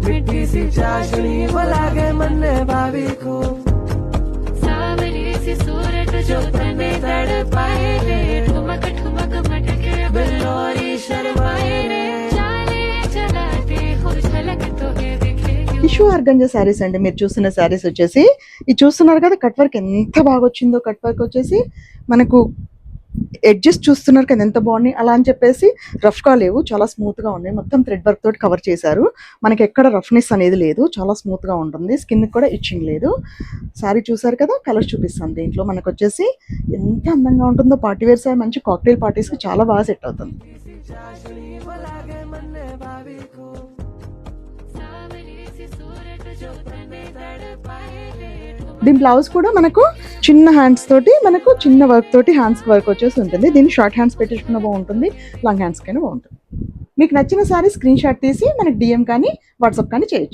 मिट्टी सी चाशनी वो लागे मन भाभी को, सावरी सी सूरत जो तने तड़पाए रे, ठुमक ठुमक मटके बिल्लोरी शर्माए रे, चाले चलाते हो झलक तो है देखे। టిష్యూ ఆర్గంజా శారీస్ అండి. మీరు చూస్తున్న శారీస్ వచ్చేసి ఇది చూస్తున్నారు కదా, కట్ వర్క్ ఎంత బాగా వచ్చిందో. కట్ వర్క్ వచ్చేసి మనకు ఎడ్జెస్ చూస్తున్నారు కదా ఎంత బాగున్నాయి. అలా అని చెప్పేసి రఫ్గా లేవు, చాలా స్మూత్గా ఉన్నాయి. మొత్తం థ్రెడ్ వర్క్ తోటి కవర్ చేశారు. మనకి ఎక్కడ రఫ్నెస్ అనేది లేదు, చాలా స్మూత్గా ఉంటుంది. స్కిన్ కూడా ఇచ్చింగ్ లేదు. శారీ చూసారు కదా, కలర్స్ చూపిస్తాను. దీంట్లో మనకు వచ్చేసి ఎంత అందంగా ఉంటుందో. పార్టీ వేర్ శారీ, మంచి కాక్టైల్ పార్టీస్కి చాలా బాగా సెట్ అవుతుంది. దీని బ్లౌజ్ కూడా మనకు చిన్న హ్యాండ్స్ తోటి, మనకు చిన్న వర్క్ తోటి హ్యాండ్స్ వర్క్ వచ్చేసి ఉంటుంది. దీన్ని షార్ట్ హ్యాండ్స్ పెట్టించుకున్న బాగుంటుంది, లాంగ్ హ్యాండ్స్ కైనా బాగుంటుంది. మీకు నచ్చిన సారీ స్క్రీన్ షాట్ తీసి మనకి DM కానీ వాట్సాప్ కానీ చేయొచ్చు.